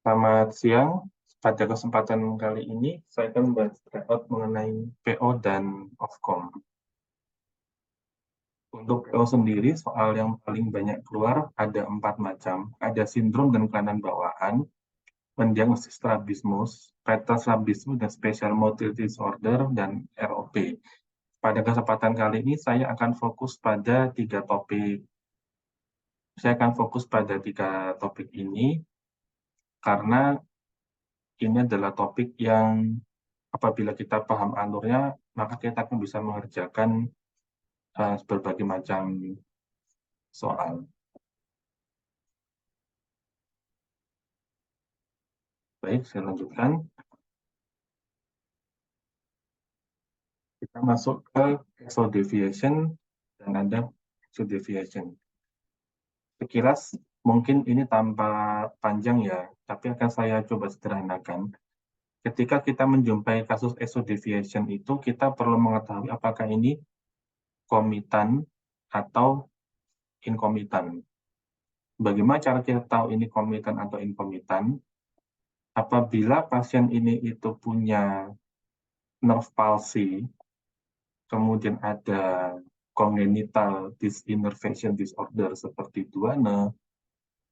Selamat siang. Pada kesempatan kali ini, saya akan membahas breakout mengenai PO dan Ofcom. Untuk PO sendiri, soal yang paling banyak keluar ada 4 macam. Ada sindrom dan kelainan bawaan, mendiagnosis strabismus, fetal strabismus, dan special motility disorder, dan ROP. Pada kesempatan kali ini, saya akan fokus pada 3 topik. Saya akan fokus pada 3 topik ini, karena ini adalah topik yang apabila kita paham alurnya, maka kita akan bisa mengerjakan berbagai macam soal. Baik, saya lanjutkan. Kita masuk ke exodeviation dan ada exodeviation. Sekilas mungkin ini tanpa panjang ya, tapi akan saya coba sederhanakan. Ketika kita menjumpai kasus exodeviation itu, kita perlu mengetahui apakah ini komitan atau inkomitan. Bagaimana cara kita tahu ini komitan atau inkomitan? Apabila pasien ini itu punya nerve palsy, kemudian ada congenital disinnervation disorder seperti Duane,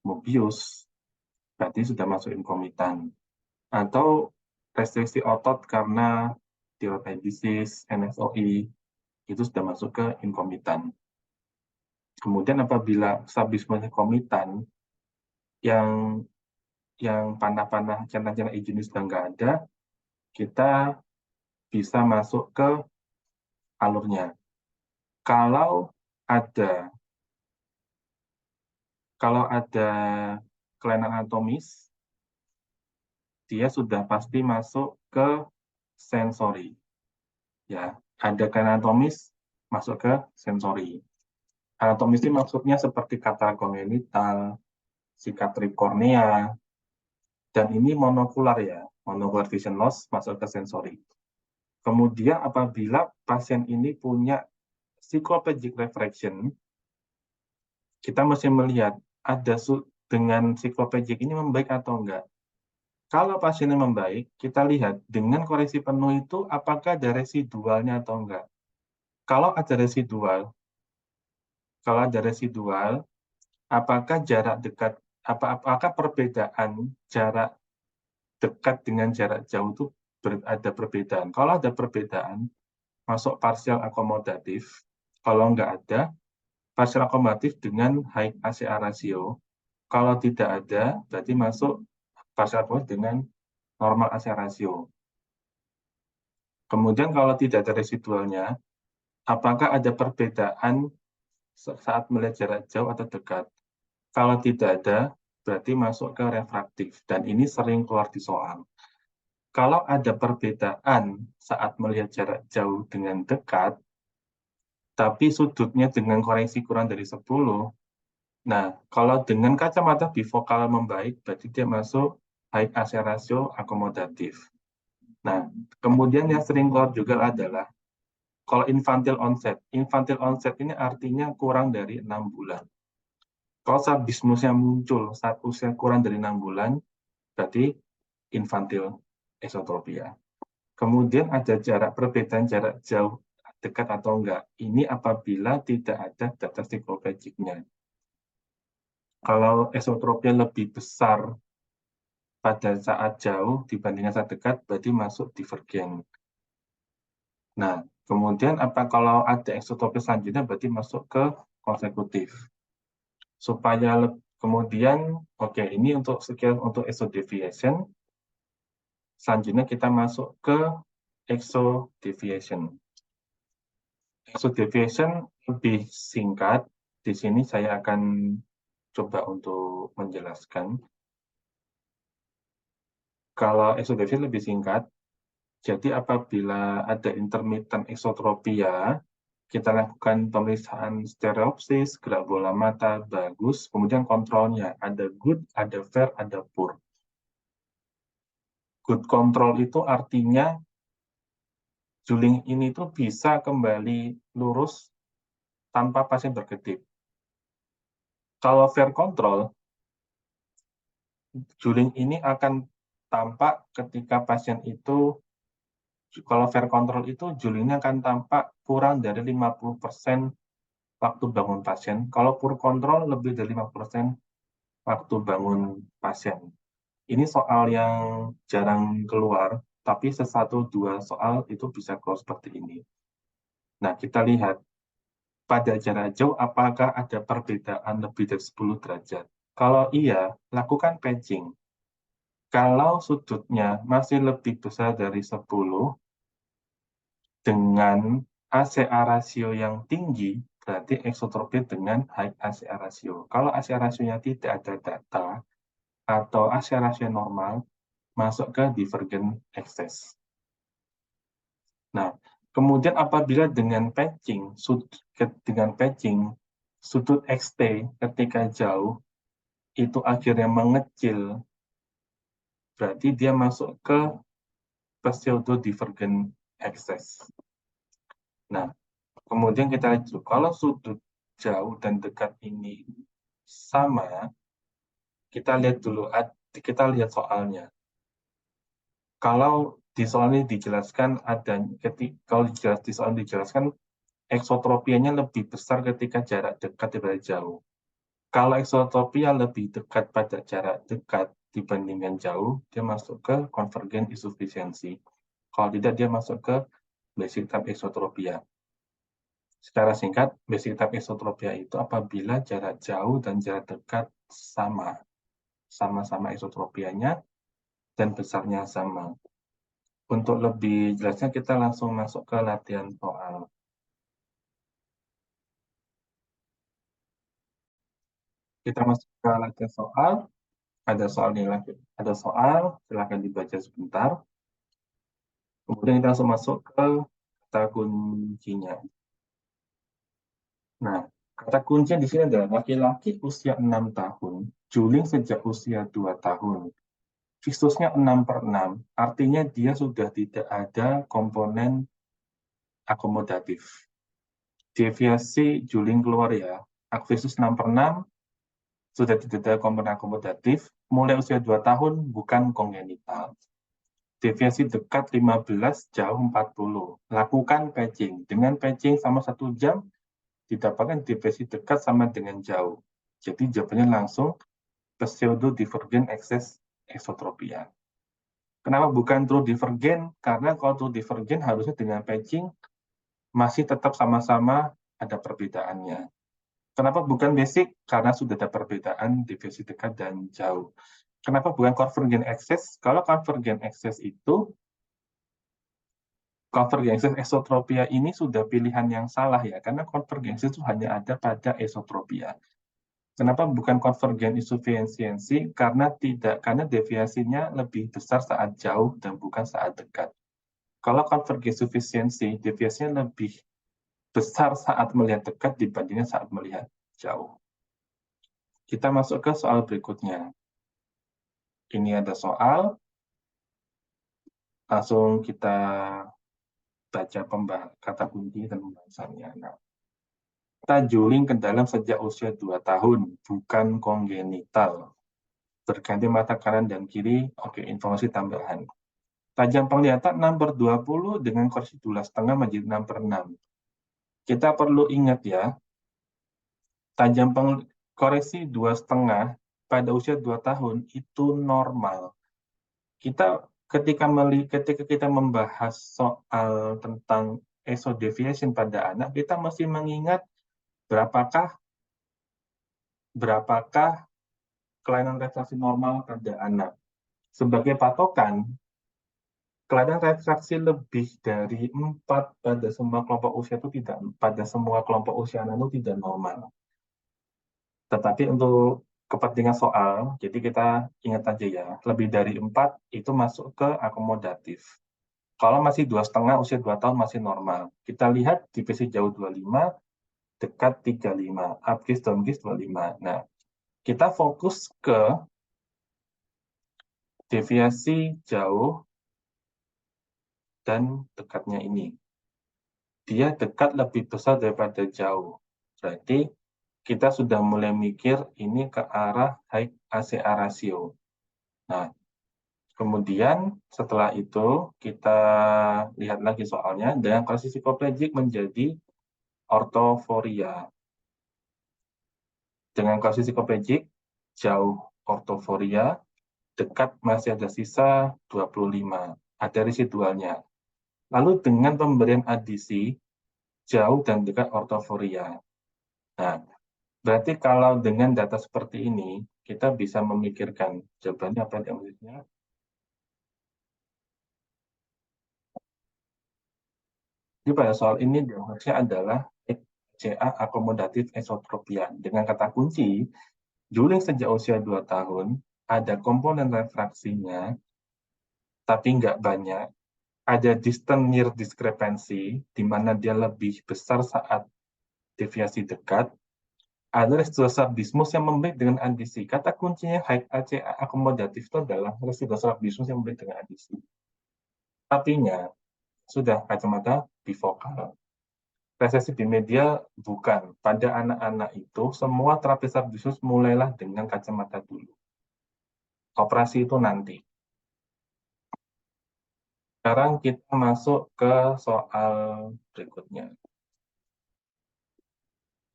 Mobius, berarti sudah masuk inkomitan. Atau restriksi otot karena thyroid disease, NSOI, itu sudah masuk ke inkomitan. Kemudian apabila strabismus komitan yang panah-panah centang-centang hijau sudah nggak ada, kita bisa masuk ke alurnya. Kalau ada kelainan anatomis, dia sudah pasti masuk ke sensori. Ya, ada kelainan anatomis masuk ke sensori. Anatomis ini maksudnya seperti katarak kongenital, sikatrik kornea, dan ini monokular ya, monocular vision loss masuk ke sensori. Kemudian apabila pasien ini punya cycloplegic refraction, kita mesti melihat ada dengan cycloplegic ini membaik atau enggak. Kalau pasiennya membaik, kita lihat dengan koreksi penuh itu apakah ada residualnya atau enggak. Kalau ada residual, apakah jarak dekat, apakah perbedaan jarak dekat dengan jarak jauh itu ada perbedaan. Kalau ada perbedaan, masuk partial akomodatif. Kalau enggak ada, partial akomodatif dengan high ACA ratio. Kalau tidak ada, berarti masuk partial akomodatif dengan normal ACA ratio. Kemudian kalau tidak ada residualnya, apakah ada perbedaan saat melihat jarak jauh atau dekat? Kalau tidak ada, berarti masuk ke refraktif. Dan ini sering keluar di soal. Kalau ada perbedaan saat melihat jarak jauh dengan dekat, tapi sudutnya dengan koreksi kurang dari 10, nah, kalau dengan kacamata bifokal membaik, berarti dia masuk high ACA ratio akomodatif. Nah, kemudian yang sering keluar juga adalah kalau infantile onset ini artinya kurang dari 6 bulan. Kalau strabismusnya muncul saat usia kurang dari 6 bulan, berarti infantile esotropia. Kemudian ada perbedaan jarak jauh dekat atau enggak. Ini apabila tidak ada data cycloplegicnya. Kalau esotropia lebih besar pada saat jauh dibandingkan saat dekat, berarti masuk divergen. Nah, kemudian kalau ada esotropia selanjutnya, berarti masuk ke konsekutif. Supaya kemudian, oke, ini untuk sekian untuk exodeviation. Selanjutnya kita masuk ke exodeviation. Exodeviation lebih singkat. Di sini saya akan coba untuk menjelaskan. Kalau exodeviation lebih singkat, jadi apabila ada intermittent exotropia, kita lakukan pemeriksaan stereopsis, gerak bola mata, bagus, kemudian kontrolnya. Ada good, ada fair, ada poor. Good control itu artinya juling ini tuh bisa kembali lurus tanpa pasien berkedip. Kalau fair control, juling ini akan tampak ketika pasien itu, kalau fair control itu julingnya akan tampak kurang dari 50% waktu bangun pasien. Kalau poor control lebih dari 50% waktu bangun pasien. Ini soal yang jarang keluar, tapi sesatu dua soal itu bisa keluar seperti ini. Nah, kita lihat pada jarak jauh apakah ada perbedaan lebih dari 10 derajat. Kalau iya, lakukan patching. Kalau sudutnya masih lebih besar dari 10, dengan ACA rasio yang tinggi, berarti eksotropi dengan high ACA rasio. Kalau ACA rasionya tidak ada data, atau ACA rasio normal, masuk ke divergent excess. Nah, kemudian apabila dengan patching, sudut XT ketika jauh, itu akhirnya mengecil, berarti dia masuk ke pseudo divergent excess. Nah, kemudian kita lihat dulu, kalau sudut jauh dan dekat ini sama, kita lihat dulu, kita lihat soalnya. Kalau di soal ini dijelaskan kalau di soal ini dijelaskan eksotropianya lebih besar ketika jarak dekat daripada jauh. Kalau eksotropia lebih dekat pada jarak dekat dibandingkan jauh, dia masuk ke convergent insufficiency. Kalau tidak, dia masuk ke basic type eksotropia. Secara singkat, basic type eksotropia itu apabila jarak jauh dan jarak dekat sama-sama eksotropianya dan besarnya sama. Untuk lebih jelasnya, kita langsung masuk ke latihan soal. Kita masuk ke latihan soal. Ada soal nih lagi. Ada soal, silahkan dibaca sebentar. Kemudian kita langsung masuk ke kata kuncinya. Nah, kata kunci di sini adalah laki-laki usia 6 tahun, juling sejak usia 2 tahun. Visusnya 6/6, artinya dia sudah tidak ada komponen akomodatif. Deviasi juling keluar ya. Visus 6/6, sudah tidak ada komponen akomodatif, mulai usia 2 tahun bukan kongenital. Deviasi dekat 15, jauh 40. Lakukan patching. Dengan patching sama 1 jam, didapatkan deviasi dekat sama dengan jauh. Jadi jawabannya langsung pseudo divergent excess exotropia. Kenapa bukan true divergent? Karena kalau true divergent harusnya dengan patching masih tetap sama-sama ada perbedaannya. Kenapa bukan basic? Karena sudah ada perbedaan deviasi dekat dan jauh. Kenapa bukan convergent excess? Kalau convergent excess itu convergensi esotropia ini sudah pilihan yang salah ya, karena konvergensi itu hanya ada pada esotropia. Kenapa bukan konvergen insufisiensi? Karena deviasinya lebih besar saat jauh dan bukan saat dekat. Kalau konvergen insufisiensi, deviasinya lebih besar saat melihat dekat dibandingkan saat melihat jauh. Kita masuk ke soal berikutnya. Ini ada soal, langsung kita baca kata kunci dan pembahasannya. Nah, kita juling ke dalam sejak usia 2 tahun, bukan kongenital. Berganti mata kanan dan kiri, oke, informasi tambahan. Tajam penglihatan 6/20 dengan koreksi 12,5 menjadi 6/6. Kita perlu ingat ya, koreksi 2,5 pada usia 2 tahun itu normal. Ketika kita membahas soal tentang exodeviation pada anak, kita mesti mengingat berapakah kelainan refraksi normal pada anak. Sebagai patokan, kelainan refraksi lebih dari 4 pada semua kelompok usia anak itu tidak normal. Tetapi untuk kepentingan soal, jadi kita ingat aja ya, lebih dari 4 itu masuk ke akomodatif. Kalau masih 2,5, usia 2 tahun masih normal. Kita lihat divisi jauh 25, dekat 35, upcase downcase 25. Nah, kita fokus ke deviasi jauh dan dekatnya ini. Dia dekat lebih besar daripada jauh. Berarti kita sudah mulai mikir ini ke arah high ACA ratio. Nah, kemudian setelah itu kita lihat lagi soalnya dengan kondisi psikoplegik menjadi ortoforia. Dengan kondisi psikoplegik jauh ortoforia, dekat masih ada sisa 25. Ada residualnya. Lalu dengan pemberian adisi jauh dan dekat ortoforia. Nah, berarti kalau dengan data seperti ini, kita bisa memikirkan jawabannya apa maksudnya. Jadi pada soal ini dianggapnya adalah CA akomodatif esotropia. Dengan kata kunci, Juling sejak usia 2 tahun, ada komponen refraksinya, tapi nggak banyak. Ada distant near discrepancy, di mana dia lebih besar saat deviasi dekat. Ada residuostrabismus yang membalik dengan adisi. Kata kuncinya HCA akomodatif itu adalah residuostrabismus yang membalik dengan adisi. Tapinya sudah kacamata bifokal. Resesi bimedial bukan. Pada anak-anak itu, semua terapi strabismus mulailah dengan kacamata dulu. Operasi itu nanti. Sekarang kita masuk ke soal berikutnya.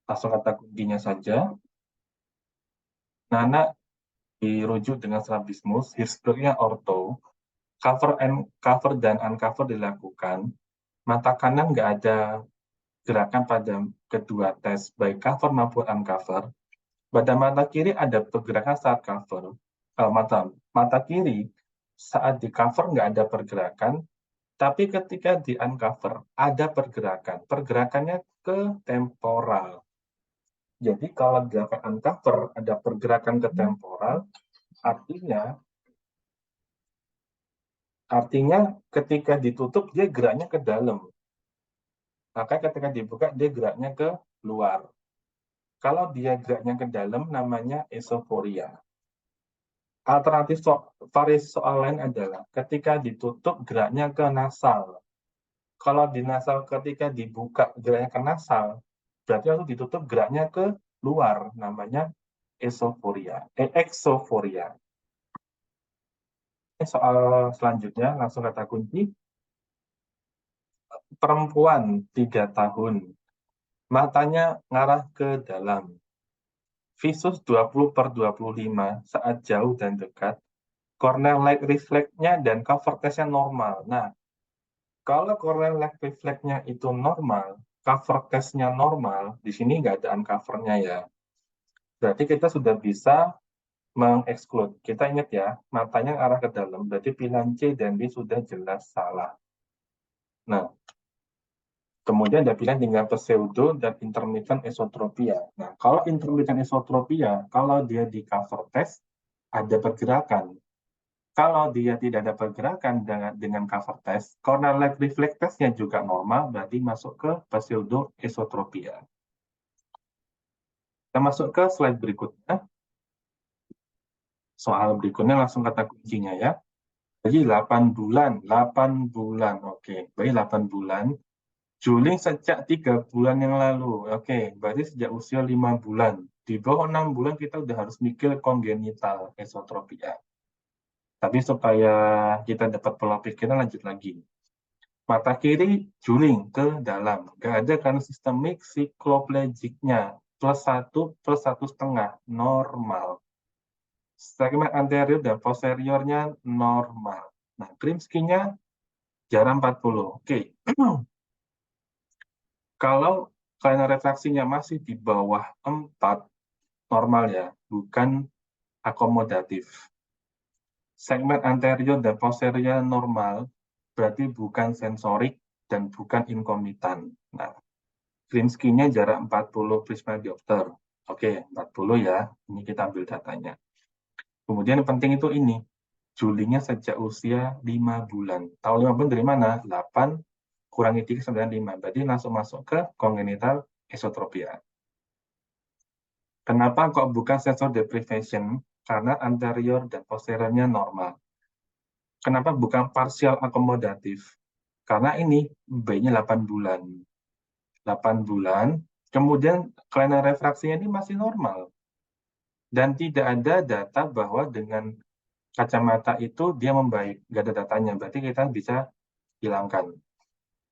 Langsung kata kuncinya saja. Nana dirujuk dengan strabismus, Hirschbergnya ortho, cover dan uncover dilakukan. Mata kanan nggak ada gerakan pada kedua tes, baik cover maupun uncover. Pada mata kiri ada pergerakan saat cover. Mata kiri saat di cover nggak ada pergerakan, tapi ketika di uncover ada pergerakan. Pergerakannya ke temporal. Jadi kalau gerakan uncover ada pergerakan ke temporal, artinya ketika ditutup dia geraknya ke dalam. Maka ketika dibuka dia geraknya ke luar. Kalau dia geraknya ke dalam namanya esoforia. Alternatif variasi soal lain adalah ketika ditutup geraknya ke nasal. Kalau di nasal ketika dibuka geraknya ke nasal, berarti lalu ditutup geraknya ke luar, namanya exoforia. Soal selanjutnya langsung kata kunci. Perempuan 3 tahun, matanya ngarah ke dalam. Visus 20/25 saat jauh dan dekat. Corneal light reflex-nya dan cover test-nya normal. Nah, kalau corneal light reflex-nya itu normal, cover test-nya normal, di sini nggak ada uncover-nya ya. Berarti kita sudah bisa mengeksklud. Kita ingat ya, matanya arah ke dalam, berarti pilihan C dan D sudah jelas salah. Nah, kemudian ada pilihan dengan pseudo dan intermittent esotropia. Nah, kalau intermittent esotropia, kalau dia di cover test, ada pergerakan. Kalau dia tidak ada pergerakan dengan cover test, corneal light reflex test-nya juga normal, berarti masuk ke pseudo esotropia. Kita masuk ke slide berikutnya. Soal berikutnya langsung kata kuncinya ya. Jadi 8 bulan, 8 bulan. Oke, baik 8 bulan. Juling sejak 3 bulan yang lalu. Oke, berarti sejak usia 5 bulan. Di bawah 6 bulan kita udah harus mikir kongenital esotropia. Tapi supaya kita dapat pola pikirnya lanjut lagi. Mata kiri juling ke dalam. Nggak ada karena sistemik sikloplegiknya. +1 +1,5 normal. Segmen anterior dan posteriornya normal. Nah, Krimsky-nya jarak 40. Oke. Kalau karena refraksinya masih di bawah 4, normal ya, bukan akomodatif. Segmen anterior dan posterior normal, berarti bukan sensorik dan bukan inkomitan. Nah, Krimsky-nya jarak 40 prisma diopter. Oke, 40 ya, ini kita ambil datanya. Kemudian yang penting itu ini, Julinya sejak usia 5 bulan. Tahu 5 bulan dari mana? 8 kurangi 3 sama dengan 5. Berarti langsung masuk ke congenital esotropia. Kenapa kok bukan sensor deprivation? Karena anterior dan posteriornya normal. Kenapa bukan partial akomodatif? Karena ini B-nya 8 bulan. 8 bulan, kemudian kelainan refraksinya ini masih normal. Dan tidak ada data bahwa dengan kacamata itu dia membaik, nggak ada datanya, berarti kita bisa hilangkan.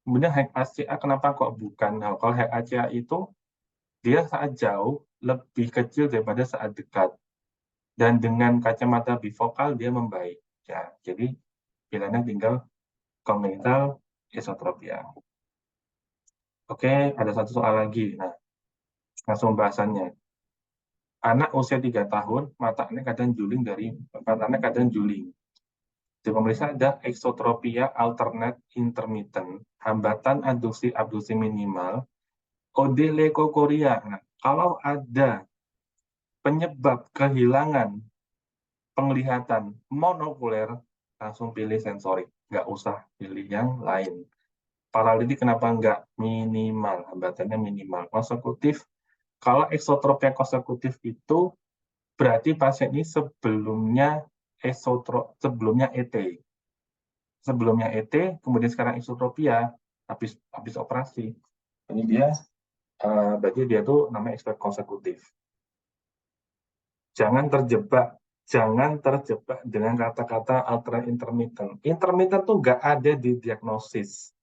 Kemudian HEC-ACA kenapa kok bukan? Nah, kalau HEC-ACA itu dia saat jauh lebih kecil daripada saat dekat. Dan dengan kacamata bifokal dia membaik. Ya, jadi pilihannya tinggal kongenital esotropia. Oke, ada satu soal lagi. Nah, langsung bahasannya. Anak usia 3 tahun, matanya kadang juling. Di pemeriksaan ada eksotropia alternate intermittent, hambatan abduksi minimal, odelekokoria. Nah, kalau ada penyebab kehilangan penglihatan monokuler, langsung pilih sensorik. Nggak usah pilih yang lain. Paralitik kenapa nggak minimal? Hambatannya minimal. Konsekutif, kalau eksotropia konsekutif itu berarti pasien ini sebelumnya ET. Sebelumnya ET, kemudian sekarang eksotropia, habis operasi. Ini dia, berarti dia tuh namanya ekstrak konsekutif. Jangan terjebak dengan kata-kata alternate intermittent. Intermittent tuh nggak ada di diagnosis.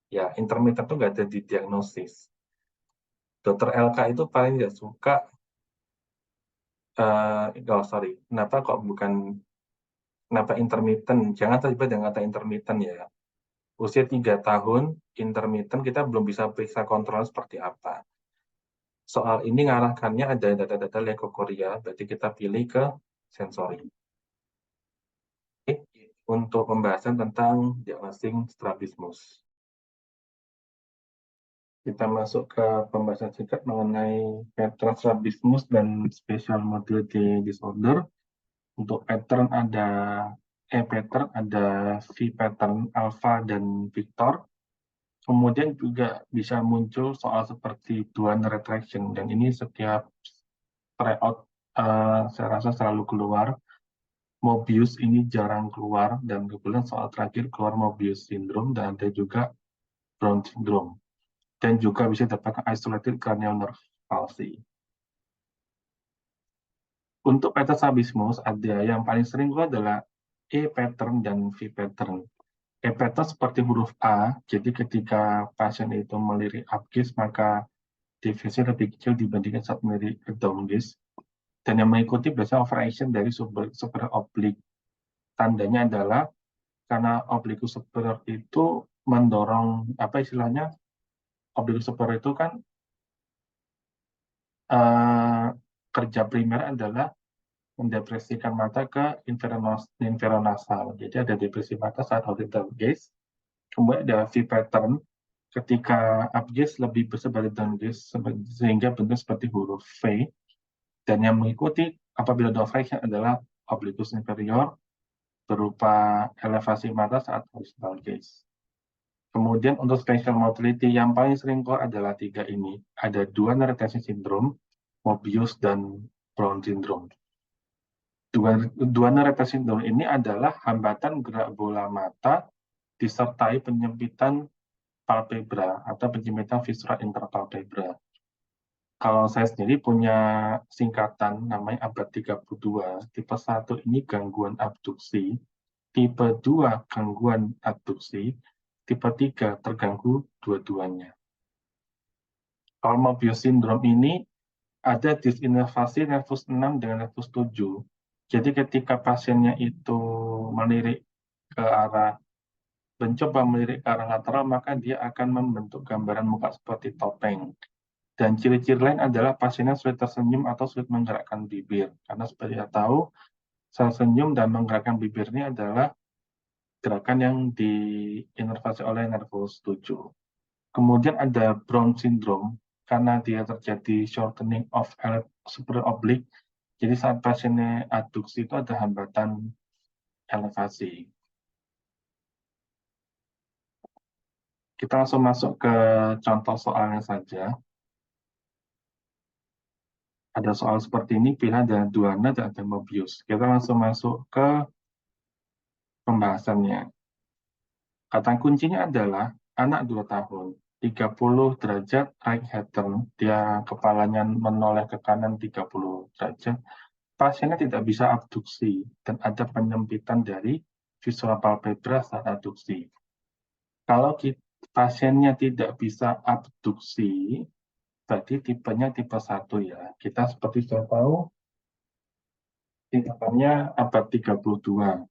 Ya, intermittent tuh nggak ada di diagnosis. Dokter LK itu paling nggak suka, kenapa intermittent? Jangan terjebak dengan kata intermittent ya. Usia 3 tahun, intermittent kita belum bisa periksa kontrol seperti apa. Soal ini ngarahkannya ada data-data leukokoria, berarti kita pilih ke sensori. Untuk pembahasan tentang diagnosing strabismus. Kita masuk ke pembahasan singkat mengenai pattern strabismus dan special motility disorder. Untuk pattern ada E pattern, ada V pattern, alpha dan Victor. Kemudian juga bisa muncul soal seperti dual retraction, dan ini setiap tryout saya rasa selalu keluar. Mobius ini jarang keluar, dan kemudian soal terakhir keluar Mobius syndrome, dan ada juga Brown syndrome. Dan juga bisa dapatkan isolated cranial nerve palsy. Untuk pattern strabismus, ada yang paling sering keluar adalah E pattern dan V pattern. E pattern seperti huruf A, jadi ketika pasien itu melirik abgis, maka divisi lebih kecil dibandingkan saat melirik downgaze. Dan yang mengikuti biasanya overaction dari superior oblique. Tandanya adalah karena oblique superior itu mendorong, oblique superior itu kan kerja primer adalah mendepresikan mata ke inferonasal. Jadi ada depresi mata saat horizontal gaze. Kemudian ada V pattern ketika upgaze lebih besar dari downgaze sehingga bentuk seperti huruf V. Dan yang mengikuti apabila dorsal adalah obliquus inferior berupa elevasi mata saat horizontal gaze. Kemudian untuk spatial motility yang paling sering keluar adalah 3 ini. Ada dual retraction syndrome, Mobius, dan Brown syndrome. Dual retraction syndrome ini adalah hambatan gerak bola mata disertai penyempitan palpebra atau penyempitan visceral interpalpebra. Kalau saya sendiri punya singkatan namanya abad 32, tipe 1 ini gangguan abduksi, tipe 2 gangguan abduksi, tipe 3 terganggu dua-duanya. Kalau Mobius syndrome ini ada disinervasi nervus 6 dengan nervus 7. Jadi ketika pasiennya itu mencoba melirik ke arah lateral, maka dia akan membentuk gambaran muka seperti topeng. Dan ciri-ciri lain adalah pasiennya sulit tersenyum atau sulit menggerakkan bibir. Karena seperti kita tahu, senyum dan menggerakkan bibir ini adalah gerakan yang diinervasi oleh nervus 7. Kemudian ada Brown syndrome, karena dia terjadi shortening of superior oblique. Jadi saat pasiennya adduksi itu ada hambatan elevasi. Kita langsung masuk ke contoh soalnya saja. Ada soal seperti ini, pilihan ada Duana dan ada Mobius. Kita langsung masuk ke pembahasannya. Kata kuncinya adalah anak 2 tahun, 30 derajat right head turn, dia kepalanya menoleh ke kanan 30 derajat, pasiennya tidak bisa abduksi dan ada penyempitan dari visual palpebra saat abduksi. Kalau pasiennya tidak bisa abduksi, berarti tipenya tipe 1 ya. Kita seperti sudah tahu, tindakannya abad 32.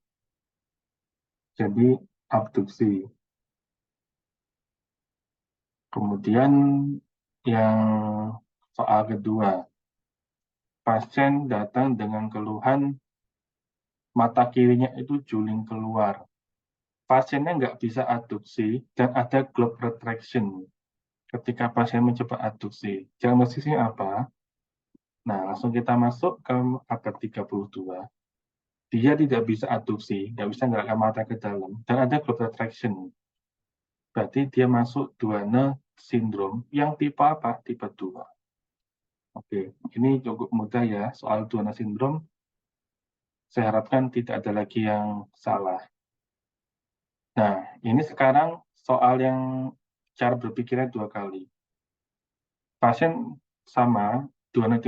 Jadi abduksi. Kemudian yang soal kedua, pasien datang dengan keluhan mata kirinya itu juling keluar. Pasiennya nggak bisa abduksi dan ada globe retraction ketika pasien mencoba abduksi. Diagnosisnya apa? Nah, langsung kita masuk ke abad 32. Dia tidak bisa abduksi, nggak bisa ngerakam mata ke dalam, dan ada globe retraction. Berarti dia masuk Duane syndrome yang tipe apa? Tipe 2. Oke, ini cukup mudah ya soal Duane syndrome. Saya harapkan tidak ada lagi yang salah. Nah, ini sekarang soal yang cara berpikirnya 2 kali. Pasien sama, Duane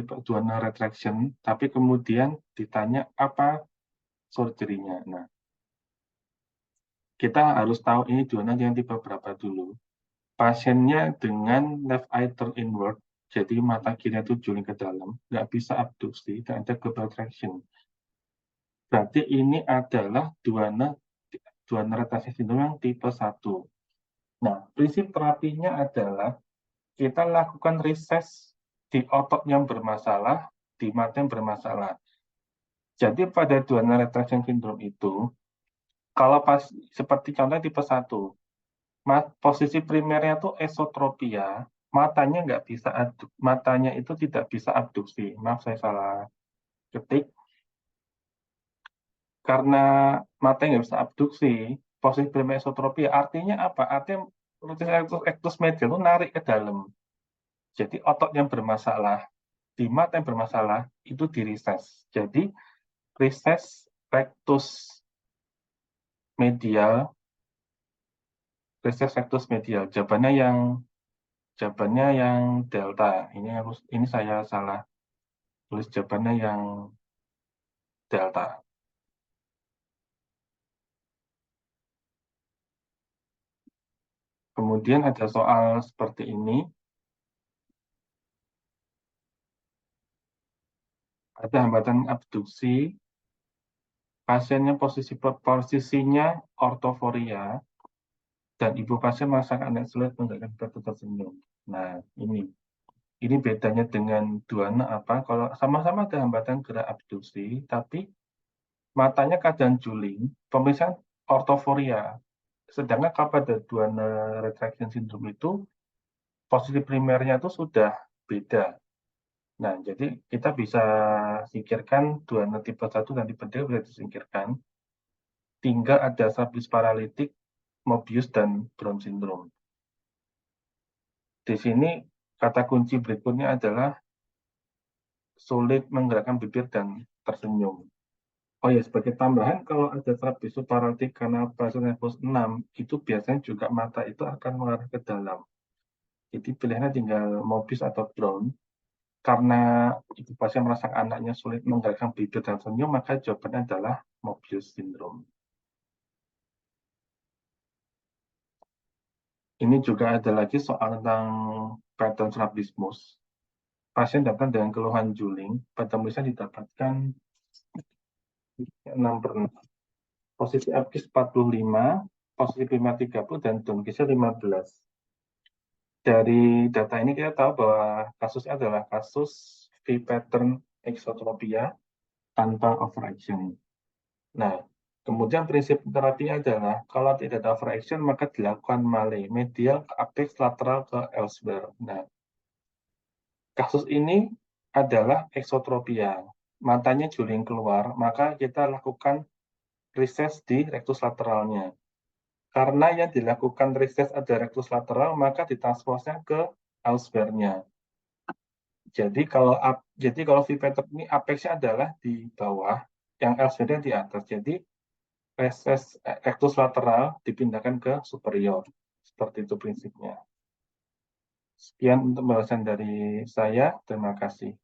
retraction, tapi kemudian ditanya apa surgery-nya. Nah, kita harus tahu ini Duane yang tipe berapa dulu. Pasiennya dengan left eye turn inward, jadi mata kiri itu juling ke dalam, nggak bisa abduksi, dan ada global traction. Berarti ini adalah Duane retraction syndrome yang tipe 1. Nah, prinsip terapinya adalah kita lakukan reses di otot yang bermasalah, di mata yang bermasalah. Jadi pada Duane retraction syndrome itu, kalau pas seperti contohnya tipe 1, posisi primernya itu esotropia, matanya nggak bisa matanya itu tidak bisa abduksi. Maaf saya salah ketik. Karena mata nggak bisa abduksi, posisi primer esotropia artinya apa? Artinya rectus medial itu narik ke dalam. Jadi otot yang bermasalah, di mata yang bermasalah itu dirises. Jadi rises rectus medial, rises rectus medial. Jawabannya yang delta. Ini saya salah tulis jawabannya yang delta. Kemudian ada soal seperti ini. Ada hambatan abduksi, posisinya ortoforia, dan ibu pasien merasakan anak sulit menggerakkan batu tersenyum. Nah, ini bedanya dengan Duane apa? Kalau sama-sama ada hambatan gerak abduksi, tapi matanya kadang juling, pemeriksaan ortoforia. Sedangkan kalau pada Duane retraction syndrome itu, posisi primernya itu sudah beda. Nah, jadi kita bisa singkirkan Duane tipe 1 dan tipe 2 bisa disingkirkan. Tinggal ada subduce paralitik, Mobius, dan Brown syndrome. Di sini kata kunci berikutnya adalah sulit menggerakkan bibir dan tersenyum. Oh ya, sebagai tambahan, kalau ada trabesus paralitik karena pasien nervus 6, itu biasanya juga mata itu akan mengarah ke dalam. Jadi pilihannya tinggal Mobius atau Brown. Karena ibu pasien merasa anaknya sulit menggerakkan bibir dan senyum, maka jawabannya adalah Mobius syndrome. Ini juga ada lagi soal tentang pattern strabismus. Pasien datang dengan keluhan juling, pada pemeriksaan didapatkan 6/6. Posisi abkis 45, posisi primer 30, dan donkisnya 15. Dari data ini kita tahu bahwa kasusnya adalah kasus V-pattern exotropia tanpa overaction. Nah, kemudian prinsip terapinya adalah kalau tidak ada overaction maka dilakukan male medial ke apex, lateral ke elsewhere. Nah, kasus ini adalah exotropia. Matanya juling keluar, maka kita lakukan reses di rectus lateralnya. Karena yang dilakukan reses ada rectus lateral, maka ditransposnya ke elsewhere-nya. Jadi kalau V-pattern ini apexnya adalah di bawah, yang elsewhere-nya di atas. Jadi reses rectus lateral dipindahkan ke superior. Seperti itu prinsipnya. Sekian untuk pembahasan dari saya. Terima kasih.